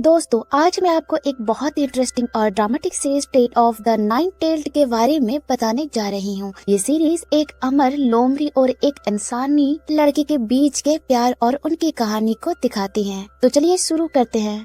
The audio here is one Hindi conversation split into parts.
दोस्तों, आज मैं आपको एक बहुत इंटरेस्टिंग और dramatic series tale of the nine tailed के बारे में बताने जा रही हूँ। ये सीरीज एक अमर लोमड़ी और एक इंसानी लड़के के बीच के प्यार और उनकी कहानी को दिखाती है। तो चलिए शुरू करते हैं।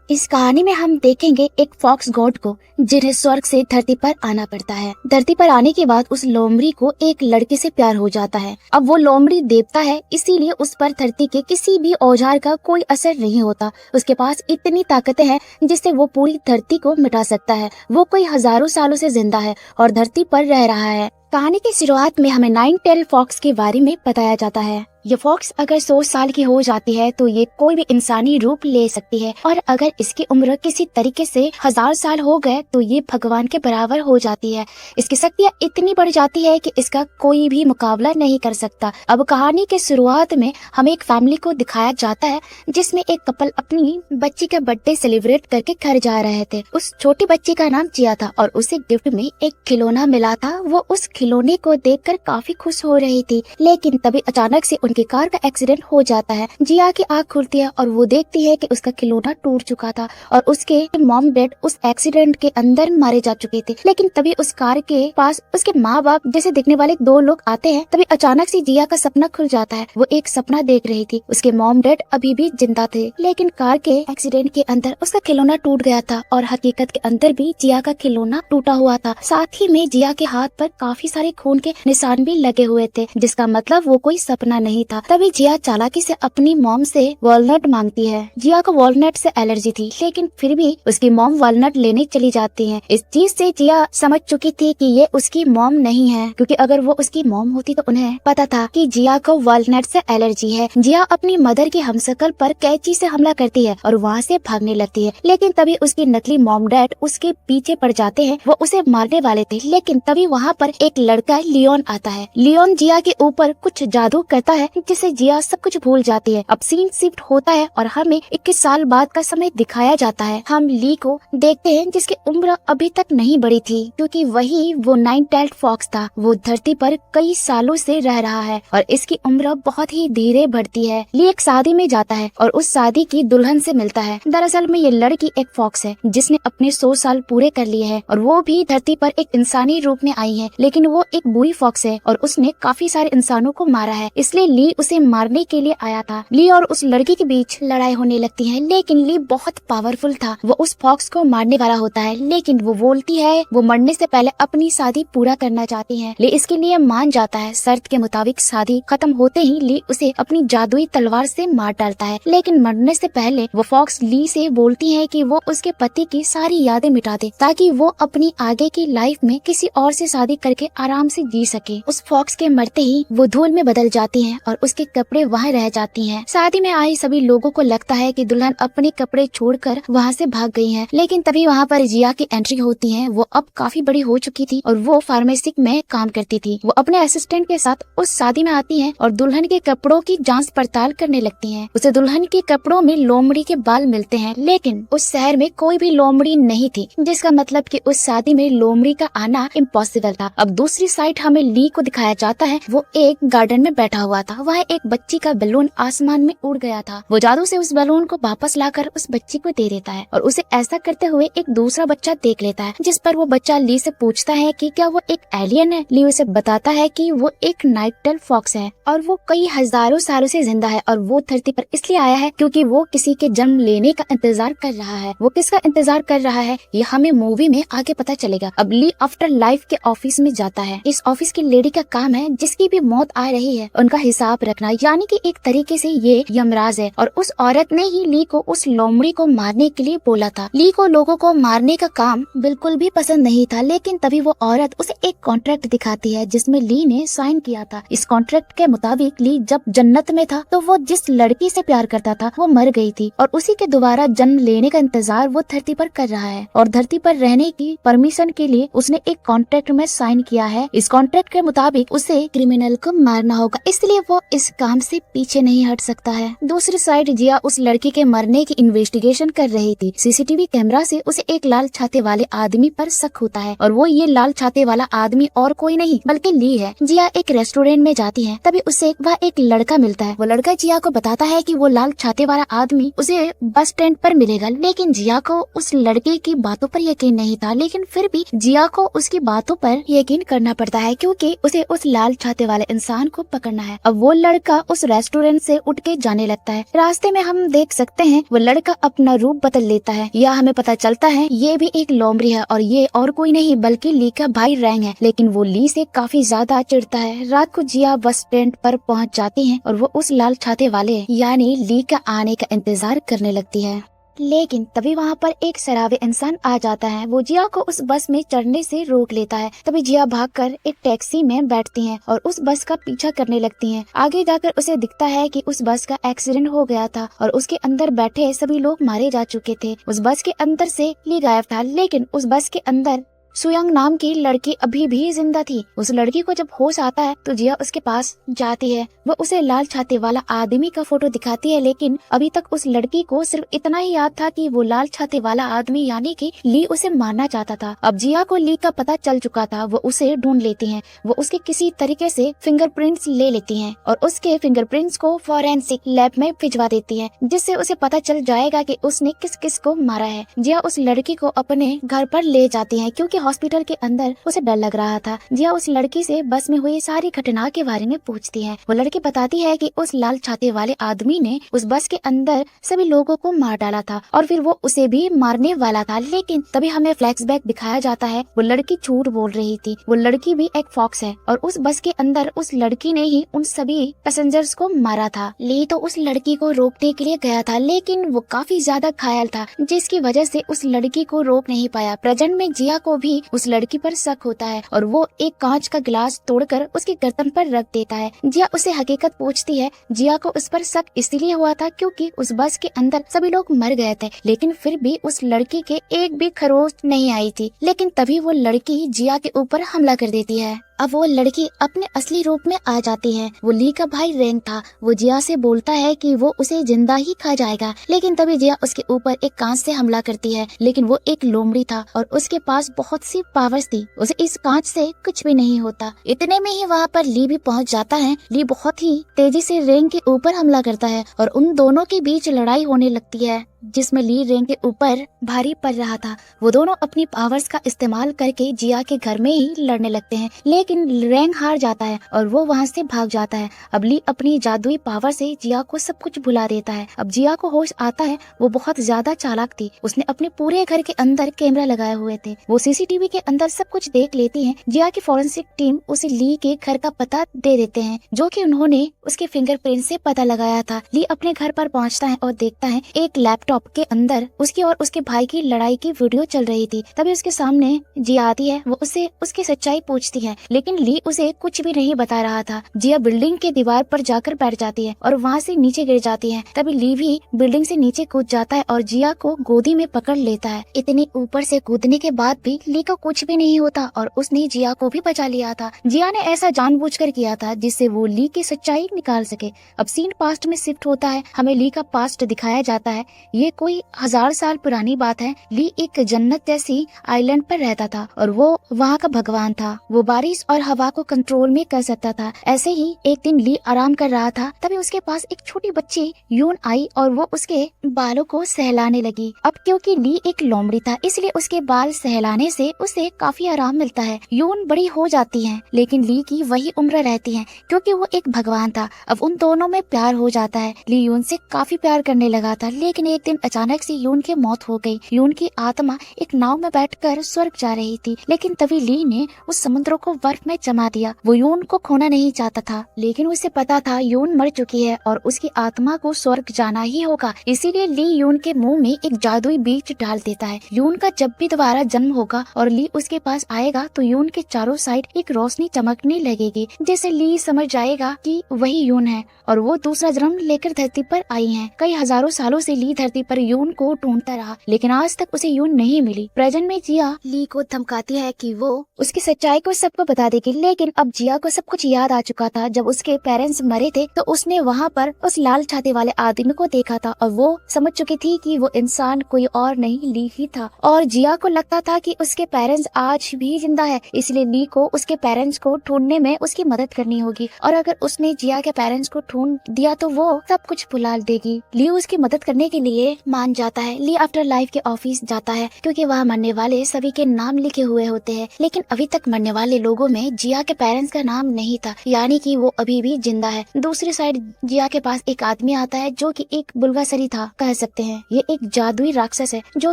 इस कहानी में हम देखेंगे एक फॉक्स गॉड को जिन्हें स्वर्ग से धरती पर आना पड़ता है। धरती पर आने के बाद उस लोमड़ी को एक लड़के से प्यार हो जाता है। अब वो लोमड़ी देवता है, इसीलिए उस पर धरती के किसी भी औजार का कोई असर नहीं होता। उसके पास इतनी ताकतें हैं जिससे वो पूरी धरती को मिटा सकता है। वो कोई हजारों सालों से जिंदा है और धरती पर रह रहा है। कहानी की शुरुआत में हमें नाइन टेल फॉक्स के बारे में बताया जाता है। ये फॉक्स अगर 100 साल की हो जाती है तो ये कोई भी इंसानी रूप ले सकती है, और अगर इसकी उम्र किसी तरीके से 1000 साल हो गए तो ये भगवान के बराबर हो जाती है। इसकी शक्तियाँ इतनी बढ़ जाती है कि इसका कोई भी मुकाबला नहीं कर सकता। अब कहानी के शुरुआत में हमें एक फैमिली को दिखाया जाता है जिसमें एक कपल अपनी बच्ची का बर्थडे सेलिब्रेट करके घर जा रहे थे। उस छोटी बच्ची का नाम जिया था और उसे गिफ्ट में एक खिलौना मिला था। वो उस खिलौने को देखकर काफी खुश हो रही थी, लेकिन तभी अचानक से उनकी कार का एक्सीडेंट हो जाता है। जिया की आँख खुलती है और वो देखती है कि उसका खिलौना टूट चुका था और उसके मॉम डैड उस एक्सीडेंट के अंदर मारे जा चुके थे। लेकिन तभी उस कार के पास उसके माँ बाप जैसे दिखने वाले 2 लोग आते हैं। तभी अचानक से जिया का सपना खुल जाता है। वो एक सपना देख रही थी, उसके मॉम डैड अभी भी जिंदा थे, लेकिन कार के एक्सीडेंट के अंदर उसका खिलौना टूट गया था और हकीकत के अंदर भी जिया का खिलौना टूटा हुआ था। साथ ही में जिया के हाथ पर काफी सारे खून के निशान भी लगे हुए थे, जिसका मतलब वो कोई सपना नहीं था। तभी जिया चालाकी से अपनी मॉम से वॉलनट मांगती है। जिया को वॉलनट से एलर्जी थी, लेकिन फिर भी उसकी मॉम वॉलनट लेने चली जाती है। इस चीज से जिया समझ चुकी थी कि ये उसकी मॉम नहीं है, क्योंकि अगर वो उसकी मॉम होती तो उन्हें पता था कि जिया को वॉलनट से एलर्जी है। जिया अपनी मदर की हमशक्ल पर कैंची से हमला करती है और वहाँ से भागने लगती है, लेकिन तभी उसकी नकली मॉम डैड उसके पीछे पड़ जाते हैं। वो उसे मारने वाले थे, लेकिन तभी वहाँ पर एक लड़का लियोन आता है। लियोन जिया के ऊपर कुछ जादू करता है जिससे जिया सब कुछ भूल जाती है। अब सीन शिफ्ट होता है और हमें 21 साल बाद का समय दिखाया जाता है। हम ली को देखते हैं जिसकी उम्र अभी तक नहीं बढ़ी थी, क्योंकि वही वो नाइन टेल्ड फॉक्स था। वो धरती पर कई सालों से रह रहा है और इसकी उम्र बहुत ही धीरे बढ़ती है। ली एक शादी में जाता है और उस शादी की दुल्हन से मिलता है। दरअसल में ये लड़की एक फॉक्स है जिसने अपने 100 साल पूरे कर लिए हैं और वो भी धरती पर एक इंसानी रूप में आई है, लेकिन वो एक बुरी फॉक्स है और उसने काफी सारे इंसानों को मारा है, इसलिए ली उसे मारने के लिए आया था। ली और उस लड़की के बीच लड़ाई होने लगती है, लेकिन ली बहुत पावरफुल था। वो उस फॉक्स को मारने वाला होता है, लेकिन वो बोलती है वो मरने से पहले अपनी शादी पूरा करना चाहती है। ली इसके लिए मान जाता है। शर्त के मुताबिक शादी खत्म होते ही ली उसे अपनी जादुई तलवार से मार डालता है, लेकिन मरने से पहले वो फॉक्स ली से बोलती है कि वो उसके पति की सारी यादें मिटा दे, ताकि वो अपनी आगे की लाइफ में किसी और से शादी करके आराम से जी सके। उस फॉक्स के मरते ही वो धूल में बदल जाती है और उसके कपड़े वहाँ रह जाती हैं। शादी में आए सभी लोगों को लगता है कि दुल्हन अपने कपड़े छोड़कर वहाँ से भाग गई है, लेकिन तभी वहाँ पर जिया की एंट्री होती है। वो अब काफी बड़ी हो चुकी थी और वो फार्मेसी में काम करती थी। वो अपने असिस्टेंट के साथ उस शादी में आती है और दुल्हन के कपड़ों की जांच पड़ताल करने लगती है। उसे दुल्हन के कपड़ों में लोमड़ी के बाल मिलते हैं, लेकिन उस शहर में कोई भी लोमड़ी नहीं थी, जिसका मतलब कि उस शादी में लोमड़ी का आना इम्पॉसिबल था। अब दूसरी साइड हमें ली को दिखाया जाता है। वो एक गार्डन में बैठा हुआ था। वह एक बच्ची का बैलून आसमान में उड़ गया था। वो जादू से उस बैलून को वापस लाकर उस बच्ची को दे देता है और उसे ऐसा करते हुए एक दूसरा बच्चा देख लेता है, जिस पर वो बच्चा ली से पूछता है कि क्या वो एक एलियन है। ली उसे बताता है कि वो एक नाइट टेल्ड फॉक्स है और वो कई हजारों सालों से जिंदा है और वो धरती पर इसलिए आया है क्योंकि वो किसी के जन्म लेने का इंतजार कर रहा है। वो किसका इंतजार कर रहा है ये हमें मूवी में आगे पता चलेगा। अब ली आफ्टर लाइफ के ऑफिस में जाता है। इस ऑफिस की लेडी का काम है जिसकी भी मौत आ रही है उनका हिसाब रखना, यानी कि एक तरीके से ये यमराज है। और उस औरत ने ही ली को उस लोमड़ी को मारने के लिए बोला था। ली को लोगों को मारने का काम बिल्कुल भी पसंद नहीं था, लेकिन तभी वो औरत उसे एक कॉन्ट्रैक्ट दिखाती है जिसमें ली ने साइन किया था। इस कॉन्ट्रैक्ट के मुताबिक ली जब जन्नत में था तो वो जिस लड़की से प्यार करता था वो मर गई थी और उसी के दोबारा जन्म लेने का इंतजार वो धरती पर कर रहा है और धरती पर रहने की परमिशन के लिए उसने एक कॉन्ट्रैक्ट में साइन किया किया है, इस कॉन्ट्रैक्ट के मुताबिक उसे क्रिमिनल को मारना होगा, इसलिए वो इस काम से पीछे नहीं हट सकता है। दूसरी साइड जिया उस लड़की के मरने की इन्वेस्टिगेशन कर रही थी। सीसीटीवी कैमरा से उसे एक लाल छाते वाले आदमी पर शक होता है और वो ये लाल छाते वाला आदमी और कोई नहीं बल्कि ली है। जिया एक रेस्टोरेंट में जाती है, तभी उसे वह एक लड़का मिलता है। वो लड़का जिया को बताता है कि वो लाल छाते वाला आदमी उसे बस स्टैंड पर मिलेगा, लेकिन जिया को उस लड़के की बातों पर यकीन नहीं था। लेकिन फिर भी जिया को उसकी बातों पर यकीन करना पड़ता है क्योंकि उसे उस लाल छाते वाले इंसान को पकड़ना है। अब वो लड़का उस रेस्टोरेंट से उठ के जाने लगता है। रास्ते में हम देख सकते हैं वो लड़का अपना रूप बदल लेता है। यह हमें पता चलता है ये भी एक लोमड़ी है और ये और कोई नहीं बल्कि ली का भाई रैंग है। लेकिन वो ली से काफी ज्यादा चिढ़ता है। रात को जिया बस स्टैंड पर पहुंच जाती है और वो उस लाल छाते वाले यानी ली का आने का इंतजार करने लगती है। लेकिन तभी वहाँ पर एक शराबी इंसान आ जाता है। वो जिया को उस बस में चढ़ने से रोक लेता है। तभी जिया भागकर एक टैक्सी में बैठती हैं और उस बस का पीछा करने लगती हैं। आगे जाकर उसे दिखता है कि उस बस का एक्सीडेंट हो गया था और उसके अंदर बैठे सभी लोग मारे जा चुके थे। उस बस के अंदर से ली गायब था, लेकिन उस बस के अंदर सुयंग नाम की लड़की अभी भी जिंदा थी। उस लड़की को जब होश आता है तो जिया उसके पास जाती है। वो उसे लाल छाते वाला आदमी का फोटो दिखाती है, लेकिन अभी तक उस लड़की को सिर्फ इतना ही याद था कि वो लाल छाते वाला आदमी यानी कि ली उसे मारना चाहता था। अब जिया को ली का पता चल चुका था। वो उसे ढूंढ लेती है। वो उसके किसी तरीके से फिंगरप्रिंट्स ले लेती है और उसके फिंगरप्रिंट्स को फॉरेंसिक लैब में भिजवा देती है, जिससे उसे पता चल जाएगा कि उसने किस किस को मारा है। जिया उस लड़की को अपने घर पर ले जाती है क्योंकि हॉस्पिटल के अंदर उसे डर लग रहा था। जिया उस लड़की से बस में हुई सारी घटना के बारे में पूछती है। वो लड़की बताती है कि उस लाल छाते वाले आदमी ने उस बस के अंदर सभी लोगों को मार डाला था और फिर वो उसे भी मारने वाला था। लेकिन तभी हमें फ्लैशबैक दिखाया जाता है। वो लड़की झूठ बोल रही थी। वो लड़की भी एक फॉक्स है और उस बस के अंदर उस लड़की ने ही उन सभी पैसेंजर्स को मारा था। ली तो उस लड़की को रोकने के लिए गया था, लेकिन वो काफी ज्यादा घायल था, जिसकी वजह से उस लड़की को रोक नहीं पाया। प्रेजेंट में जिया को भी उस लड़की पर शक होता है और वो एक कांच का गिलास तोड़कर उसके गर्दन पर रख देता है। जिया उसे हकीकत पूछती है। जिया को उस पर शक इसलिए हुआ था क्योंकि उस बस के अंदर सभी लोग मर गए थे, लेकिन फिर भी उस लड़की के एक भी खरोच नहीं आई थी। लेकिन तभी वो लड़की जिया के ऊपर हमला कर देती है। अब वो लड़की अपने असली रूप में आ जाती है। वो ली का भाई रैंग था। वो जिया से बोलता है कि वो उसे जिंदा ही खा जाएगा, लेकिन तभी जिया उसके ऊपर एक कांच से हमला करती है। लेकिन वो एक लोमड़ी था और उसके पास बहुत सी पावर्स थी। उसे इस कांच से कुछ भी नहीं होता। इतने में ही वहाँ पर ली भी पहुँच जाता है। ली बहुत ही तेजी से रैंग के ऊपर हमला करता है और उन दोनों के बीच लड़ाई होने लगती है, जिसमें ली रैंग के ऊपर भारी पड़ रहा था। वो दोनों अपनी पावर्स का इस्तेमाल करके जिया के घर में ही लड़ने लगते हैं, लेकिन रैंग हार जाता है और वो वहाँ से भाग जाता है। अब ली अपनी जादुई पावर से जिया को सब कुछ भुला देता है। अब जिया को होश आता है। वो बहुत ज्यादा चालाक थी। उसने अपने पूरे घर के अंदर कैमरा लगाए हुए थे। वो सीसीटीवी के अंदर सब कुछ देख लेती है। जिया की फॉरेंसिक टीम उसे ली के घर का पता दे देते हैं, जो कि उन्होंने उसके फिंगरप्रिंट से पता लगाया था। ली अपने घर पर पहुँचता है और देखता है एक लैपटॉप के अंदर उसकी और उसके भाई की लड़ाई की वीडियो चल रही थी। तभी उसके सामने जिया आती है। वो उससे उसकी सच्चाई पूछती है, लेकिन ली उसे कुछ भी नहीं बता रहा था। जिया बिल्डिंग के दीवार पर जाकर बैठ जाती है और वहाँ से नीचे गिर जाती है। तभी ली भी बिल्डिंग से नीचे कूद जाता है और जिया को गोदी में पकड़ लेता है। इतनी ऊपर से कूदने के बाद भी ली को कुछ भी नहीं होता और उसने जिया को भी बचा लिया था। जिया ने ऐसा जानबूझकर किया था जिससे वो ली की सच्चाई निकाल सके। अब सीन पास्ट में शिफ्ट होता है। हमें ली का पास्ट दिखाया जाता है। ये कोई 1000 साल पुरानी बात है। ली एक जन्नत जैसी आइलैंड पर रहता था और वो वहाँ का भगवान था। वो बारिश और हवा को कंट्रोल में कर सकता था। ऐसे ही एक दिन ली आराम कर रहा था, तभी उसके पास एक छोटी बच्ची यून आई और वो उसके बालों को सहलाने लगी। अब क्योंकि ली एक लोमड़ी था, इसलिए उसके बाल सहलाने से उसे काफी आराम मिलता है। यून बड़ी हो जाती है, लेकिन ली की वही उम्र रहती है क्योंकि वो एक भगवान था। अब उन दोनों में प्यार हो जाता है। ली यून से काफी प्यार करने लगा था, लेकिन एक दिन अचानक से यून की मौत हो गई। यून की आत्मा एक नाव में बैठकर स्वर्ग जा रही थी, लेकिन तभी ली ने उस समुद्र को बर्फ में जमा दिया। वो यून को खोना नहीं चाहता था, लेकिन उसे पता था यून मर चुकी है और उसकी आत्मा को स्वर्ग जाना ही होगा। इसीलिए ली यून के मुंह में एक जादुई बीज डाल देता है। यून का जब भी दोबारा जन्म होगा और ली उसके पास आएगा तो यून के चारों साइड एक रोशनी चमकने लगेगी, जिससे ली समझ जाएगा कि वही यून है और वो दूसरा जन्म लेकर धरती पर आई है। कई हजारों सालों से ली धरती धरती पर यून को ढूंढता रहा, लेकिन आज तक उसे यून नहीं मिली। प्रेजेंट में जिया ली को धमकाती है कि वो उसकी सच्चाई को सबको बता देगी, लेकिन अब जिया को सब कुछ याद आ चुका था। जब उसके पेरेंट्स मरे थे तो उसने वहाँ पर उस लाल छाते वाले आदमी को देखा था और वो समझ चुकी थी कि वो इंसान कोई और नहीं, ली ही था। और जिया को लगता था कि उसके पेरेंट्स आज भी जिंदा है, इसलिए ली को उसके पेरेंट्स को ढूंढने में उसकी मदद करनी होगी, और अगर उसने जिया के पेरेंट्स को ढूंढ दिया तो वो सब कुछ भुला देगी। ली उसकी मदद करने के लिए मान जाता है। ली आफ्टर लाइफ के ऑफिस जाता है क्योंकि वहाँ मरने वाले सभी के नाम लिखे हुए होते हैं, लेकिन अभी तक मरने वाले लोगों में जिया के पेरेंट्स का नाम नहीं था, यानी कि वो अभी भी जिंदा है। दूसरी साइड जिया के पास एक आदमी आता है जो कि एक बुलगासरी था, कह सकते हैं। ये एक जादुई राक्षस है जो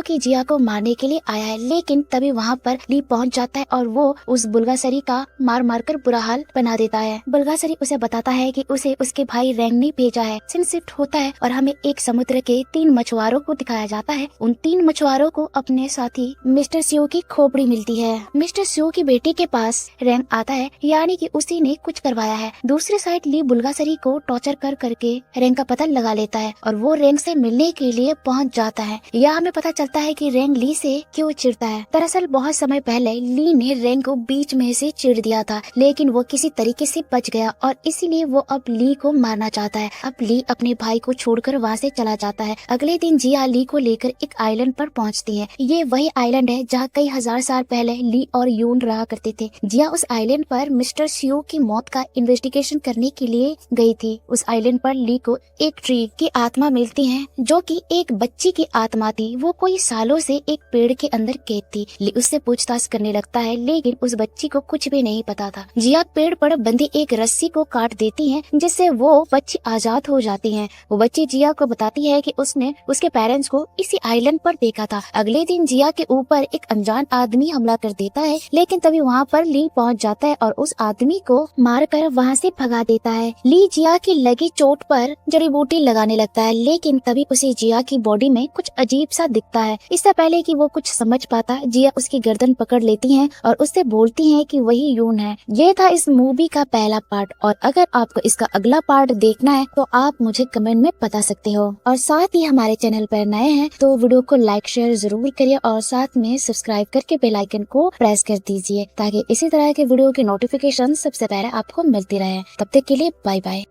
कि जिया को मारने के लिए आया है, लेकिन तभी वहाँ पर ली पहुँच जाता है और वो उस बुलगासरी का मार मार कर बुरा हाल बना देता है। बुलगासरी उसे बताता है कि उसे उसके भाई रैंग ने भेजा है। सीन शिफ्ट होता है और हमें एक समुद्र के 3 मछुआरों को दिखाया जाता है। उन 3 मछुआरों को अपने साथी मिस्टर सियो की खोपड़ी मिलती है। मिस्टर सियो की बेटी के पास रैंग आता है, यानी कि उसी ने कुछ करवाया है। दूसरी साइड ली बुलगासरी को टॉर्चर कर करके रैंग का पता लगा लेता है और वो रैंग से मिलने के लिए पहुंच जाता है। यह हमें पता चलता है कि रैंग ली से क्यों चिढ़ता है। दरअसल बहुत समय पहले ली ने रैंग को बीच में से चिढ़ दिया था, लेकिन वो किसी तरीके से बच गया और इसीलिए वो अब ली को मारना चाहता है। अब ली अपने भाई को छोड़कर वहाँ से चला जाता है। अगले दिन जिया ली को लेकर एक आइलैंड पर पहुँचती है। ये वही आइलैंड है जहाँ कई हजार साल पहले ली और यून रहा करते थे। जिया उस आइलैंड पर मिस्टर सियो की मौत का इन्वेस्टिगेशन करने के लिए गई थी। उस आइलैंड पर ली को एक ट्री की आत्मा मिलती है जो कि एक बच्ची की आत्मा थी। वो कोई सालों से एक पेड़ के अंदर कैद थी। ली उससे पूछताछ करने लगता है, लेकिन उस बच्ची को कुछ भी नहीं पता था। जिया पेड़ पर बंधी एक रस्सी को काट देती है, जिससे वो बच्ची आजाद हो जाती है। वो बच्ची जिया को बताती है कि उसने उसके पेरेंट्स को इसी आइलैंड पर देखा था। अगले दिन जिया के ऊपर एक अनजान आदमी हमला कर देता है, लेकिन तभी वहाँ पर ली पहुँच जाता है और उस आदमी को मारकर वहाँ से भगा देता है। ली जिया की लगी चोट पर जड़ी बूटी लगाने लगता है, लेकिन तभी उसे जिया की बॉडी में कुछ अजीब सा दिखता है। इससे पहले कि वो कुछ समझ पाता, जिया उसकी गर्दन पकड़ लेती है और उससे बोलती है कि वही यून है। ये था इस मूवी का पहला पार्ट, और अगर आपको इसका अगला पार्ट देखना है तो आप मुझे कमेंट में बता सकते हो। और साथ ही हमारे चैनल पर नए हैं तो वीडियो को लाइक शेयर जरूर करिए और साथ में सब्सक्राइब करके बेल आइकन को प्रेस कर दीजिए, ताकि इसी तरह के वीडियो की नोटिफिकेशन सबसे पहले आपको मिलती रहे। तब तक के लिए बाय बाय।